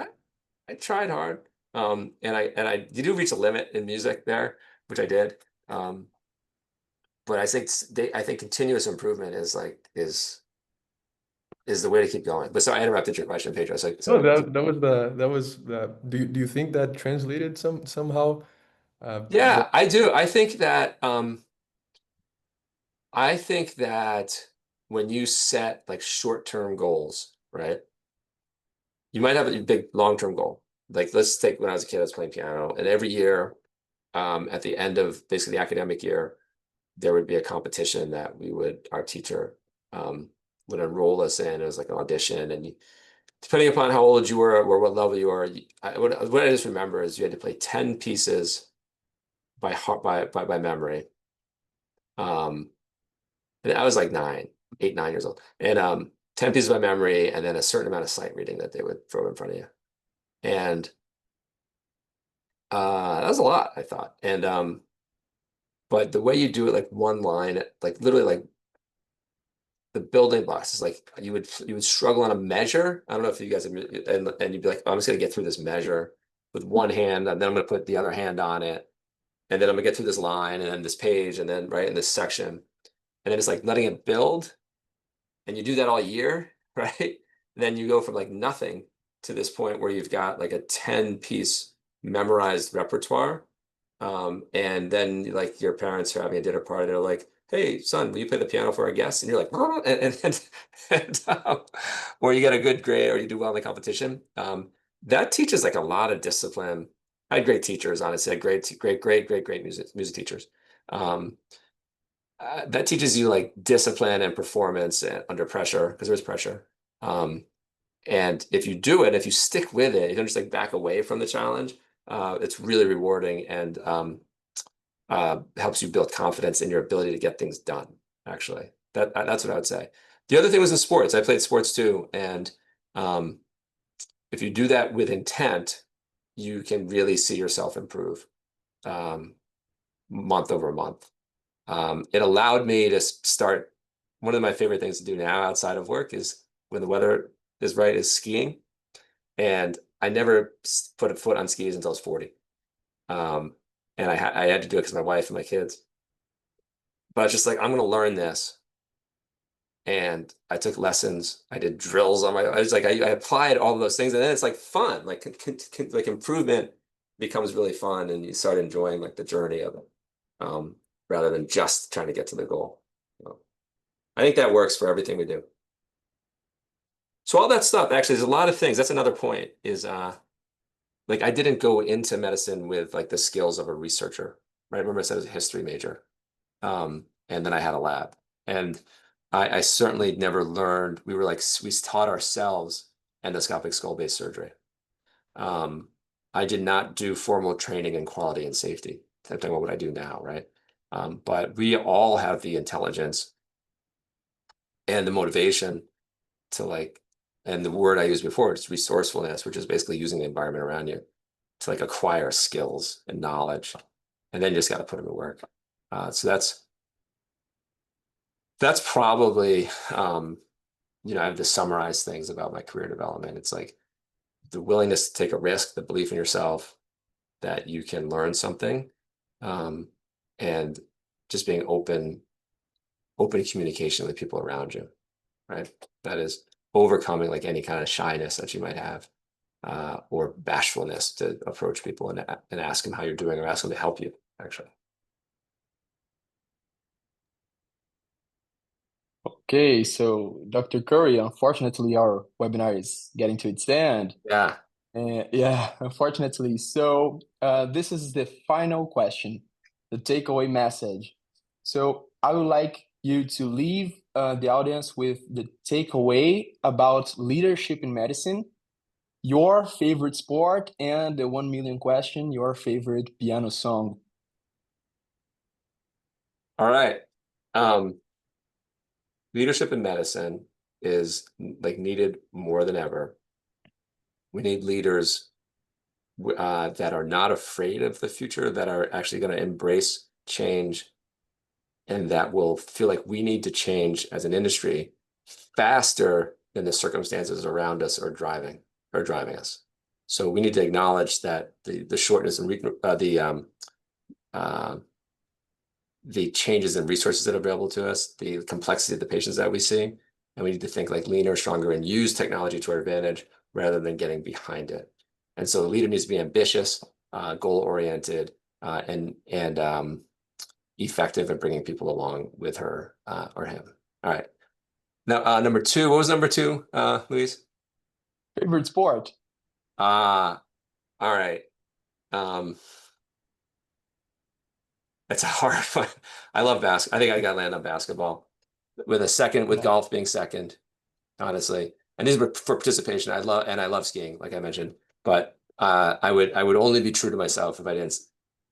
I tried hard. And you do reach a limit in music there, which I did. But I think continuous improvement is the way to keep going. But so I interrupted your question, Pedro. No, that was the. Do you think that translated somehow? Yeah, I do. I think that when you set like short-term goals, right? You might have a big long-term goal. Like let's take when I was a kid, I was playing piano, and every year, at the end of basically the academic year, there would be a competition that our teacher would enroll us in. It was like an audition, and depending upon how old you were or what level you were, what I just remember is you had to play 10 pieces by heart by memory. And I was like 8, 9 years old, and 10 pieces by memory, and then a certain amount of sight reading that they would throw in front of you, and that was a lot, I thought. And but the way you do it, like one line, like literally like the building blocks is like you would struggle on a measure. I don't know if you guys have, and you'd be like, oh, I'm just gonna get through this measure with one hand, and then I'm gonna put the other hand on it, and then I'm gonna get through this line and then this page, and then right in this section, and then it's like letting it build, and you do that all year, right? And then you go from like nothing to this point where you've got like a 10-piece memorized repertoire. And then like your parents are having a dinner party, they're like, "Hey, son, will you play the piano for our guests?" And you're like, "Oh," or you get a good grade or you do well in the competition. That teaches like a lot of discipline. I had great teachers, honestly. I had great music teachers. That teaches you like discipline and performance under pressure, because there's pressure. And if you do it, if you stick with it, you don't just like back away from the challenge. It's really rewarding and helps you build confidence in your ability to get things done. Actually, that's what I would say. The other thing was in sports. I played sports too, and if you do that with intent, you can really see yourself improve month over month. It allowed me to start. One of my favorite things to do now outside of work is when the weather is right, is skiing. And I never put a foot on skis until I was 40. And I had to do it because of my wife and my kids. But I was just like, I'm going to learn this. And I took lessons. I did drills on I was like, I applied all of those things. And then it's like fun, like improvement becomes really fun. And you start enjoying like the journey of it, rather than just trying to get to the goal. So I think that works for everything we do. So all that stuff, actually, there's a lot of things. That's another point is like I didn't go into medicine with like the skills of a researcher, right? Remember I said I was a history major. And then I had a lab. And I certainly never learned, we taught ourselves endoscopic skull-based surgery. I did not do formal training in quality and safety. I'm talking about what I do now, right? But we all have the intelligence and the motivation to like, and the word I used before, it's resourcefulness, which is basically using the environment around you to like acquire skills and knowledge, and then you just got to put them to work. So That's probably, you know, I have to summarize things about my career development. It's like the willingness to take a risk, the belief in yourself that you can learn something, and just being open communication with people around you, right? That is overcoming like any kind of shyness that you might have, or bashfulness to approach people and ask them how you're doing or ask them to help you, actually. Okay, so Dr. Curry, unfortunately, our webinar is getting to its end. Yeah. Yeah, unfortunately. So this is the final question, the takeaway message. So I would like you to leave the audience with the takeaway about leadership in medicine, your favorite sport, and the 1 million question, your favorite piano song. All right. Leadership in medicine is like needed more than ever. We need leaders that are not afraid of the future, that are actually going to embrace change, and that will feel like we need to change as an industry faster than the circumstances around us are driving us. So we need to acknowledge that the shortness and the changes in resources that are available to us, the complexity of the patients that we see, and we need to think like leaner, stronger, and use technology to our advantage rather than getting behind it. And so the leader needs to be ambitious, goal-oriented, and effective at bringing people along with her or him. All right. Now, number two, what was number two, Luis? Favorite sport? All right. That's a hard one. I love basketball. I think I got to land on basketball with Nice. golf being second, honestly. And these were for participation. I love skiing, like I mentioned. But I would only be true to myself if I didn't.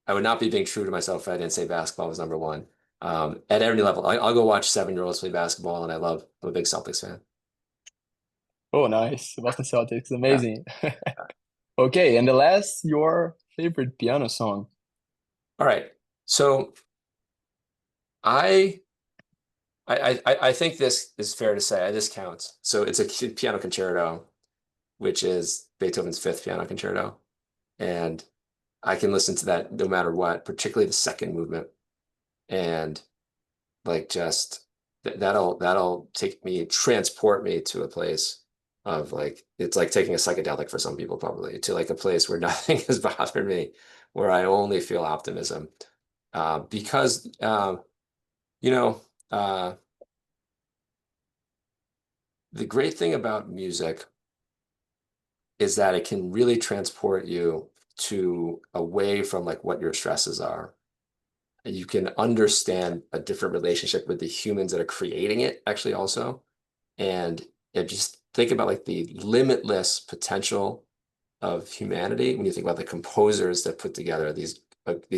I would not be being true to myself if I didn't say basketball was number one. At every level, I'll go watch 7-year-olds play basketball, and I'm a big Celtics fan. Oh, nice. Boston Celtics, Yeah. amazing. Okay, and the last, your favorite piano song. All right. So I think this is fair to say. This counts. So it's a piano concerto, which is Beethoven's Fifth Piano Concerto, and I can listen to that no matter what, particularly the second movement, and like just that'll transport me to a place of like, it's like taking a psychedelic for some people, probably, to like a place where nothing has bothered me, where I only feel optimism, because you know, the great thing about music is that it can really transport you to away from like what your stresses are. And you can understand a different relationship with the humans that are creating it, actually, also. And just think about like the limitless potential of humanity when you think about the composers that put together these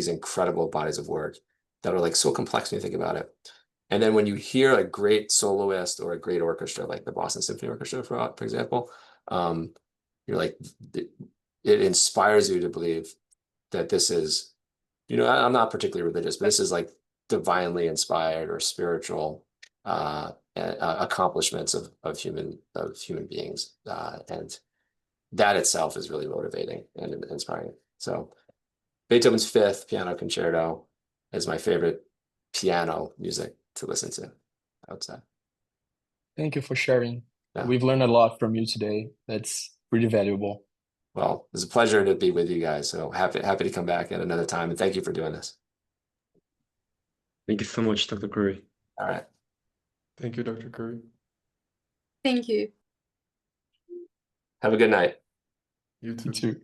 incredible bodies of work that are like so complex when you think about it. And then when you hear a great soloist or a great orchestra, like the Boston Symphony Orchestra, for example, you're like, it inspires you to believe that this is, you know, I'm not particularly religious, but this is like divinely inspired or spiritual accomplishments of human beings, and that itself is really motivating and inspiring. So Beethoven's Fifth Piano Concerto is my favorite piano music to listen to, I would say. Thank you for sharing. Yeah. We've learned a lot from you today. That's really valuable. Well, it's a pleasure to be with you guys. So happy to come back at another time. And thank you for doing this. Thank you so much, Dr. Curry. All right. Thank you, Dr. Curry. Thank you. Have a good night. You You too. too.